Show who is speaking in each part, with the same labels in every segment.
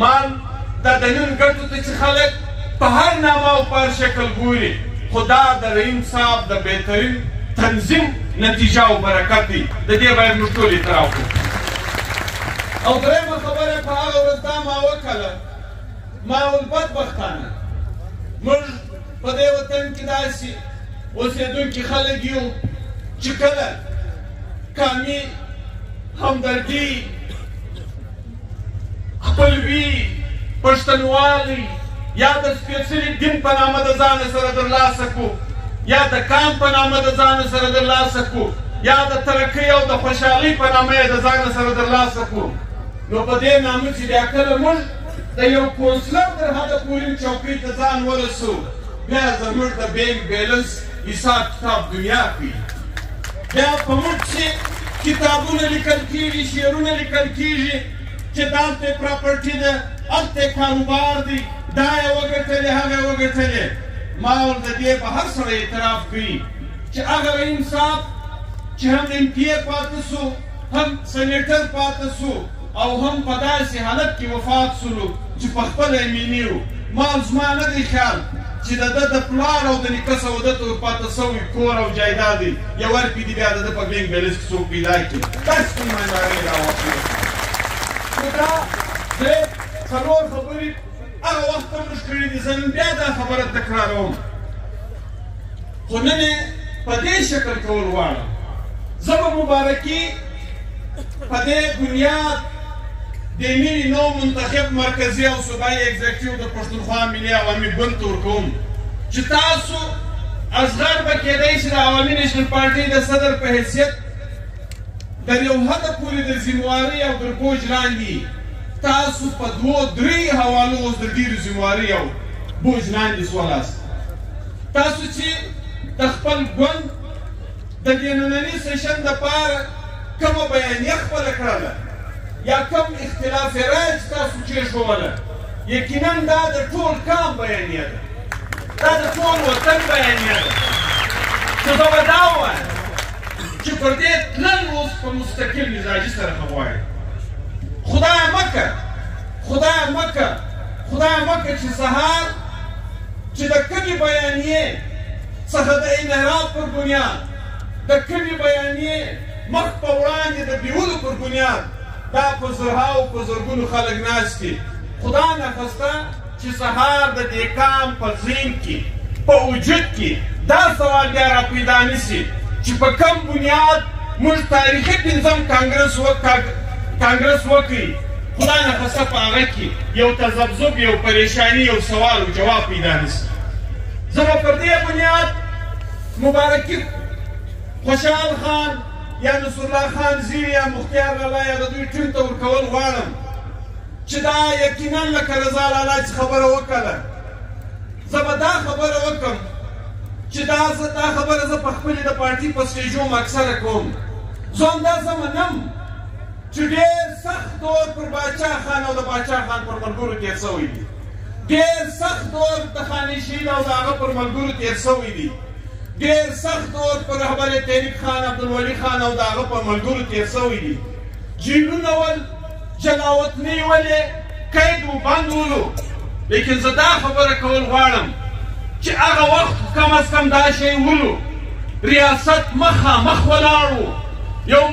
Speaker 1: مال دا د نن ګټو ته چې خلک په هر نامه او په هر شکل ګوري، خو دا د رحیم صاحب د بهترین تنظیم نتیجه او برکت دی. د دې باید موږ ټول اعتراف وکړو. او درېیمه خبره په هغه ورځ دا ما وکړله، ما ویل بدبختانه موږ په دې وطن کې داسې اوسېدونکي خلک یو چې کله قامي همدردي، خپلوي، پښتنوالي یا د سپېڅلي دین په نامه د ځانه سره ترلاسه کړو، یا د کام په نامه د ځانه سره ترلاسه کړو، یا د ترقۍ او د خوشحالۍ په نامه یې د ځانه سره ترلاسه کړو، نو په دې نامه چې بیا کله موږ د یو کونسلر تر حده پورې چوکۍ ته ځان ورسو، بیا زموږ د بینک بیلنس حساب کتاب دنیا کوي. بیا په موږ چې کتابونه لیکل کېږي، شعرونه لیکل کېږي چې دلته یې پراپرټي ده، هلته یې کاروبار دی، دا یې وګټلې، هغه یې وګټلې. ما ول د دې په هر سړی اعتراف کوي چې هغه رحیم صاحب چې هم MP پاته سو، هم سینیټر پاته سو، او هم په داسې حالت کې وفات سولو چې په خپله یې مینیو. ما زما نه دی خیال چې د ده د پلار او د نیکه سوده ته ورپاته سوی کور او جایداد دی یو ورکړي دي، بیا د ده په بینک بیلنس کې څوک پیدا کړي. داسې کوم ایمانداري راواخلي. نو دا درې څلور خبرې هغه وخت هم موږ کړي دي. زه نن بیا دا خبره تکراروم، خو نن یې په دې شکل کول غواړم. زه به مبارکي په دې بنیاد د نوي نو منتخب مرکزي او صوبایي اګزیکټیو د پښتونخوا ملي عوامي ګوند ته ورکوم چې تاسو اصغر به کېدی شي د عوامي نیشنل پارټۍ د صدر په حیثیت تر یو حده پورې د ذموارۍ او تر بوج لاندې تاسو په دوو درې حوالو اوس د ډېرو ذموارۍ او بوج لاندې سولاست. تاسو چې د خپل ګوند د دې ننني سیشن دپاره کومه بیانیه خپله کړله یا کوم اختلاف رایه چې تاسو کېښوله، یقینا دا د ټول کام بیانیه ده، دا د ټول وطن بیانیه ده. چې زه به دا ووایم چې پر دې تلل اوس په مستقل مزاجي سره ښه غواړي. خدایه مکه خدایه مکه خدایه مکه چې سهار چې د کومې بیانیې څخه د انحراف پر بنیاد، د کومې بیانیې مخ په وړاندې د بیولو پر بنیاد دا په زرهاو په زرګونو خلک ناست دي. خدا نخواسته چې سهار د دې کام په ذهن کې، په وجود کې دا سوال بیا را پیدا نه شي چې په کوم بنیاد موږ تاریخي پنځم کانګرس وکړي. خدا نخواسته په هغه کې یو تذبذب، یو پریشاني، یو سوال او جواب پیدا نه شي. زه به پر دې بنیاد مبارکي خوشحال خان یا نصرالله خان زیر یا مختیار لالا یا د دوی ټیم ته ورکول غواړم چې دا یقینا لکه رضا لالا چې خبره وکړله، زه به دا خبره وکړم چې دا خبره زه په خپلې د پارټي په سټیجو اکثره کوم. زه همداسې منم چې ډېر سخت دور پر باچا خان او د باچا خان پر ملګرو تېر سوی دی، ډېر سخت دور د خانشین او د هغه پر ملګرو تېر سوی دی، ډېر سخت دور پر رهبر تحریک خان عبدالولي خان او د هغه په ملګرو تېر سوی دي. جیلونه ول، جلاوطنۍ ولې، قید و بند ولو. لیکن زه دا خبره کول غواړم چې هغه وخت کم از کم دا شی ولو، ریاست مخامخ ولاړو، یو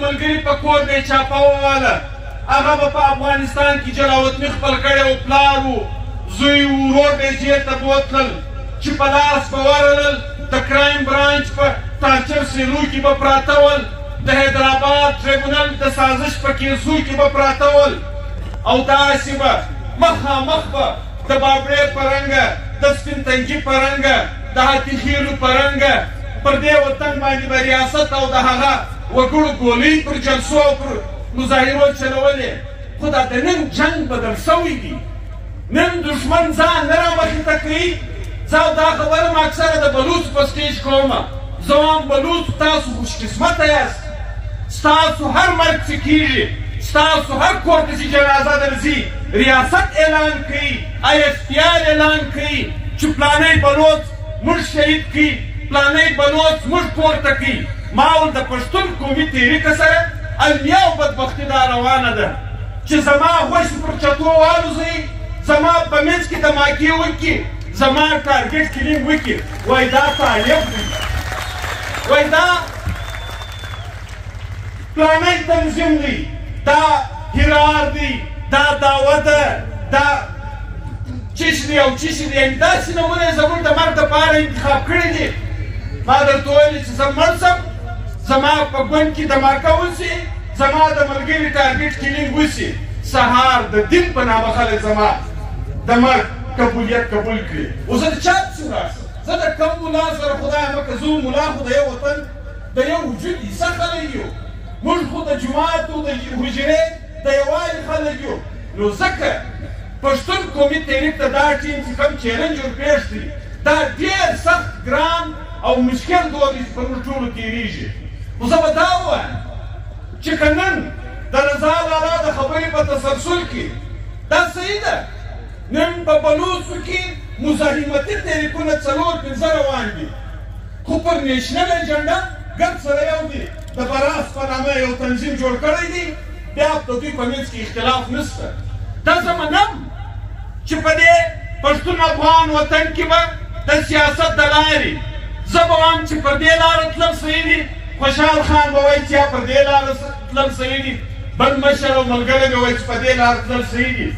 Speaker 1: ملګري په کور به یې چاپه وواله، هغه به په افغانستان کې جلاوطنۍ خپل کړی و، پلار و، زوی و، ورور به یې جیل ته بوتلل چې په لاس به ورلل، د کرایم برانچ په تارچر سیلو کې به پراته ول، د حیدرآباد ټریبونل د سازش په کیسو کې به پراته ول، او داسې به مخامخ به د بابړې په رنګه، د سپین تنګي په رنګه، د هاتي خیلو په رنګه پر دې وطن باندې به ریاست او د هغه وګړو ګولۍ پر جلسو او پر مظاهرو چلولې. خو دا د نن جنګ بدل سوی دی، نن دښمن ځان نه رامخې ته کوي. زه دا خبره م اکثره د بلوڅ په سټیج کومه، زه وایم بلوڅ تاسو خوشقسمته یاست، ستاسو هر مرګ چې کېږي، ستاسو هر کور ته چې جنازه درځي ریاست اعلان کوي، ISPR اعلان کوي چې پلانی بلوڅ موږ شهید کړي، پلانی بلوڅ موږ پورته کړي. ما ویل د پښتون قومي تحریکه سره المیه او بدبختي دا روانه ده چې زما غوښې پر چتو والوځي زما په منځ کې دماکې وکړي زما ټارګېټ کلینګ وکړي وایي دا طالب دی وایي دا پلانی تنظیم دی دا هرار دی دا دعوه ده دا چش دی او چش دی یعنې داسې نمونه یې زموږ د مرګ دپاره انتخاب کړي دي ما درته ویلي چې زه مړ شم زما په ګوند کې دماکه وسي زما د ملګري ټارګېټ کلینګ وسي سهار د دین په نامه خلک زما د مرګ قبولیت قبول کړي اوس زه د چا پسې راشم زه د کم ملا سره خدایه مکه زه ملا خو د یو وطن د یو وجود حصه خلک یو موږ خو د جوماتو د حجرې د یووالي خلک یو نو ځکه پښتون قومي تحریک ته دا ټیم چې کوم چیلنج ورپېښ دی دا ډېر سخت ګران او مشکل دور دی چې پر موږ ټولو تېرېږي خو زه به دا ووایم چې که نن د رضا لالا د خبرې په تسلسل کې دا صحیح ده نن په بلوڅو کې مزاحمتي تحریکونه 4-5 روان دي خو پر نیشنل ایجنډا ګډ سره یو دي د براس په نامه یو تنظیم جوړ کړی دی بیا د دوی په منځ کې اختلاف نشته دا زه منم چې په دې پښتون افغان وطن کې به د سیاست د لارې زه به وایم چې پر دې لاره تلل صحیح دي خوشحال خان به وایي چې پر دې لاره تلل صحیح دي بل مشر او ملګری به وایي چې په دې لاره تلل صحیح دي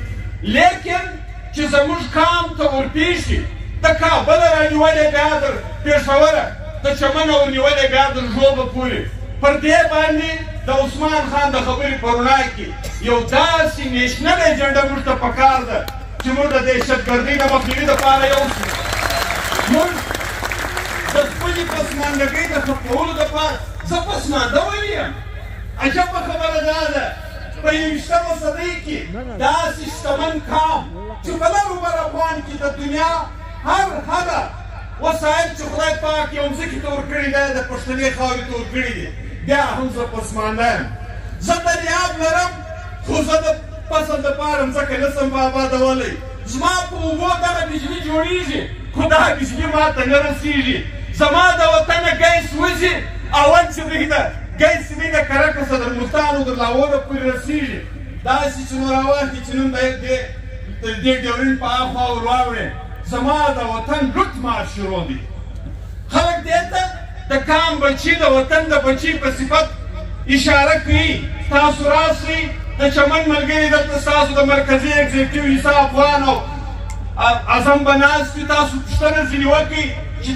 Speaker 1: لیکن چې زموږ قام ته ورپېښي د کابله رانیولې بیا تر پېښوره د چمنه ورنیولې بیا تر ژوبه پورې پر دې باندې د عثمان خان د خبرې په رڼا کې یو داسې نیشنل ایجنډا موږ ته پکار ده چې موږ د دهشتګردۍ د مخنیوي دپاره یو شو موږ د خپلې پسماندګۍ د ختمولو دپاره زه پسمانده ولې یم عجبه خبره دا ده په 21مه صدۍ کې داسې شتمن قام چې په لرو بر افغان کې د دنیا هر هغه وسایل چې خدای پاک یو مځکې ته ورکړي دی د پښتنې خاورې ته ورکړي دي بیا هم زه پسمانده یم زه دریاب لرم خو زه د فصل دپاره مځکه نه شم آبادولی زما په اوبو دغه بجلي جوړېږي خو دغه بجلي ما ته نه رسېږي زما د وطنه ګیس وځي اول چې دوی ده ګیس چې دوی د کرکسه د ملتان او د لاهوره پورې رسېږي داسې چې نو راواخلي چې نن د دې ډیورین په هاخوا ور واوړې زما د وطن لوټ مار شروع دی خلک دې ته د کام بچي د وطن د بچي په صفت اشاره کوي تاسو راسئ د چمن ملګري دلته ستاسو د مرکزي اګزیکټیو حصه افغان او اعظم به ناست وي تاسو پوښتنه ځینې وکړئ چې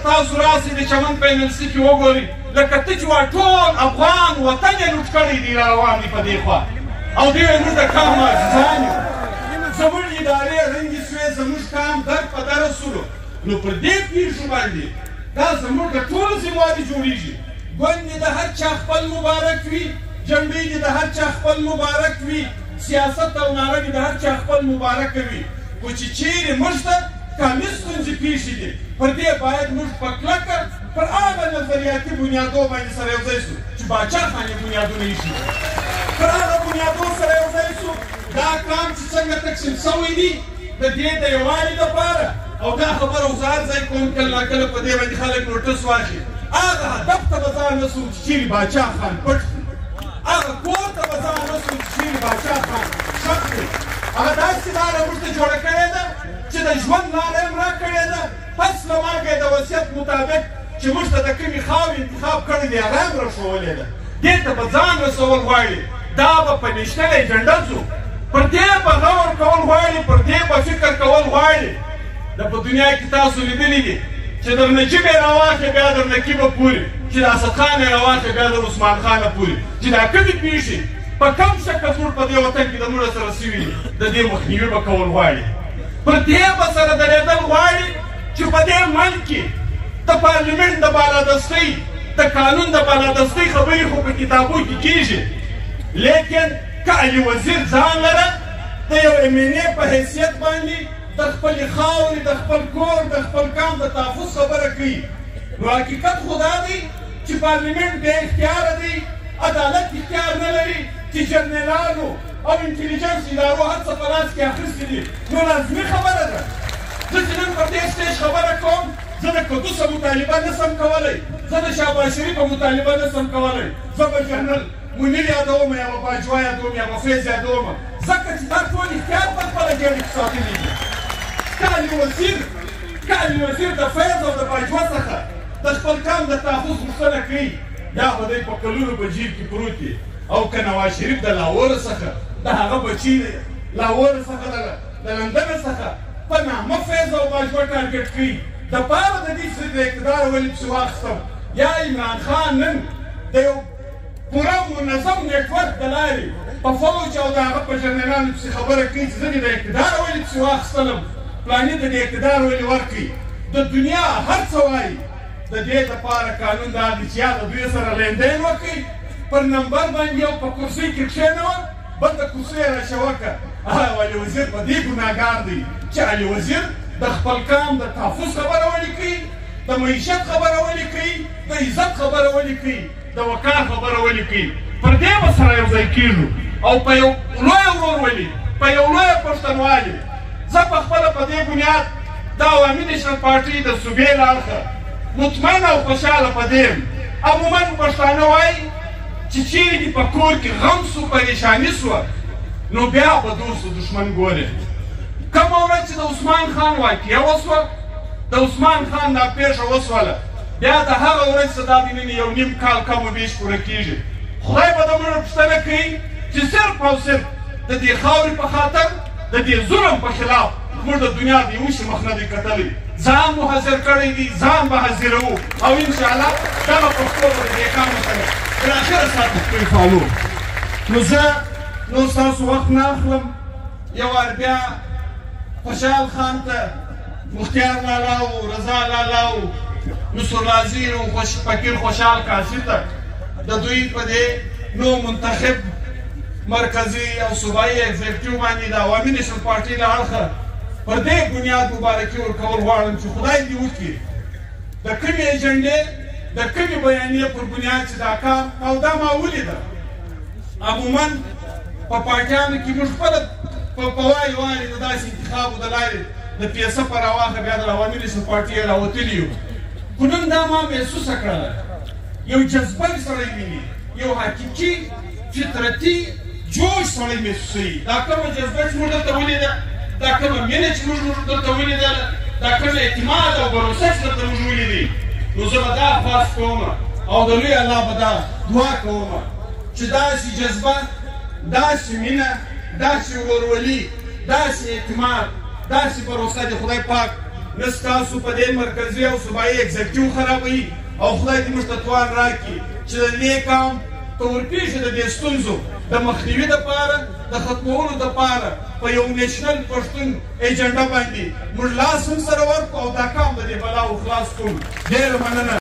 Speaker 1: تاسو راسئ د چمن په انلسي کې وګورئ لکه ته چې ټول افغان وطن یې لوټ کړی دی را روان دی په دې خوا او دوی وایي موږ د کام عزیزان یو زموږ ادارې ړنګې شوې زموږ کام در په دره سولو نو پر دې پېښو باندې دا زموږ د ټولو ذمواري جوړېږي ګوند دې د هر چا خپل مبارک وي جنډۍ دې د هر چا خپل مبارک وي سیاست او ناره دې د هر چا خپل مبارک وي خو چې چیرې موږ ته کامې ستونزې پېښې دي پر دې باید موږ په کلکه پر هغه نظریاتي بنیادو باندې سره یو ځای شو چې باچا خان یې بنیادونه ایښي پر هغه بنیادو سره یو ځای شو دا کام چې څنګه تقسیم شوی دی د دې د یووالي لپاره او دا خبره اوس هر ځای کوم کله ناکله په دې باندې خلک نوټس واخلي هغه هدف ته به ځان رسو چې چیرې باچا خان پټ دی هغه کور ته به ځان رسو چې چیرې باچا خان شک دی هغه داسې لاره موږ ته جوړه کړې ده چې د ژوند لاره یې هم راکړې ده پس له مرګه یې د وصیت مطابق چې موږ ته د کومې خاورې انتخاب کړی دی هغه هم راښولې ده دې ته به ځان رسول غواړي دا به په نیشنل ایجنډا ځو پر دې به غور کول غواړي پر دې به فکر کول غواړي د په دنیا کې تاسو لیدلي دي چې در نجیب یې راواخلې بیا در نقیبه پورې چې د اسد خان یې راواخلې بیا در عثمان خانه پورې چې دا کومې پېښې په کوم شکل زموږ په دې وطن کې د موږ سره سوي دي د دې مخنیوي به کول غواړي پر دې به سره درېدل غواړي چې په دې ملک کې د پارلمنټ د بالادستۍ د قانون د بالادستۍ خبرې خو په کتابو کې کېږي لیکن که علي وزیر ځان لره د یو امینې په حیثیت باندې د خپلې خاورې د خپل کور د خپل قام د تحفظ خبره کوي نو حقیقت خو دا دی چې پارلمنټ بې اختیاره دی عدالت اختیار نه لري چې جنرالانو او انټلیجنس ادارو هر څه په لاس کې اخیستي دي نو لازمي خبره ده زه چې نن پر دې سټیج خبره کوم زه د قدوسه مطالبه نه شم کولی زه د شهباز شریفه مطالبه نه شم کولی زه به جنرال منیر یادوم یا به باجوا یادوم یا به فیض یادوم ځکه چې دا ټول اختیار په خپله جیب کې ساتلي دي وزیر د فیض او د باجوه څخه د خپل قام د تحفظ غوښتنه کوي یا به دی په کلونو په جیب کې پروت وي او که نواز شریف د لاهوره څخه د هغه بچي لاهوره څخه د لندن څخه په نامه فیض او باجوه ټارګټ کوي د پاره د دې چې د اقتدار ولې پسې واخیستم یا عمران خان نن د یو پوره منظم نیټورک د لارې په فوج او د هغه په جنرالانو پسې خبره کوي چې زه دې د اقتدار ولې پسې واخیستلم فلاني ته د اقتدار ولې ورکړي د دنیا هر څه وایي د دې دپاره قانون دا دی چې یا د دوی سره لیندین وکړي پر نمبر باندې یو په کرسۍ کې کښېنوه بل د کرسۍ یې راچوه کړه علي وزیر په دې ګناهګار دی چې علي وزیر د خپل قام د تحفظ خبره ولې کوي د معیشت خبره ولې کوي د عزت خبره ولې کوي د وقار خبره ولې کوي پر دې به سره یو ځای کېږو او په یو لویه ورورولي په یو لویه پښتونوالي زه پخپله په دې بنیاد د عوامي نیشنل پارټۍ د صوبې له اړخه مطمئن او خوشحاله په دې یم عموما پښتانه وایي چې چیرې دې په کور کې غم سو پریشاني سوه نو بیا به دوست دښمن ګورې کومه ورځ چې د عثمان خان واقعه وسوه د عثمان خان دا پیښه وسوله بیا د هغه ورځ څخه دا د نن یو نیم کال کم و بیش پوره کېږي خدای به د موږ پوښتنه کوي چې صرف او صرف د دې خاورې په خاطر د دې ظلم په خلاف موږ د دنیا د یو شي مخ نه دی کتلی ځان مو حاضر کړی دی ځان به حاضروو او انشاءالله دغه پښتو به د دې کامو سره تر اخره ساعت پورې فعالو نو زه نور ستاسو وخت نه اخلم یو وار بیا خوشحال خان ته مختیار لالا او رضا لالا او نصر العزیز او فقیر خوشحال کاشي ته د دوی په دې نو منتخب مرکزي او صوبایي اگزیکټیو باندې د عوامي نیشنل پارټۍ له اړخه پر دې بنیاد مبارکي ورکول غواړم چې خدای دې وکړي د کومې ایجنډې د کومې بیانیې پر بنیاد چې دا کار او دا ما ولیده عموما په پارټیانو کې موږ خپله په وایي وایي د داسې انتخابو د لارې د پیسه په راواخه بیا د عوامي نیشنل پارټۍ راوتلي یو خو نن دا ما محسوسه کړله یو جذبه سړی ویني یو حقیقي فطرتي جوش سړی محسوسوي دا کومه جذبه چې موږ دلته ولیده دا کومه مینه چې موږ دلته ولیدله دا کوم اعتماد او بروسه چې دلته موږ ولیدې نو زه به دا خواست کوم او د لوی الله به دا دعا کوم چې داسې جذبه داسې مینه داسې ورورولي داسې اعتماد داسې بروسه د خدای پاک نه ستاسو په دې مرکزي او صوبایي اګزیکټیو خرابوي او خدای دې موږ ته توان راکړي چې د دې قام ته ورپېښې د دې ستونزو د مخنیوي دپاره د ختمولو دپاره په یو نیشنل پښتون ایجنډه باندې موږ لاس هم سره ورکړو او دا قام د دې بلاو خلاص کړو ډېره مننه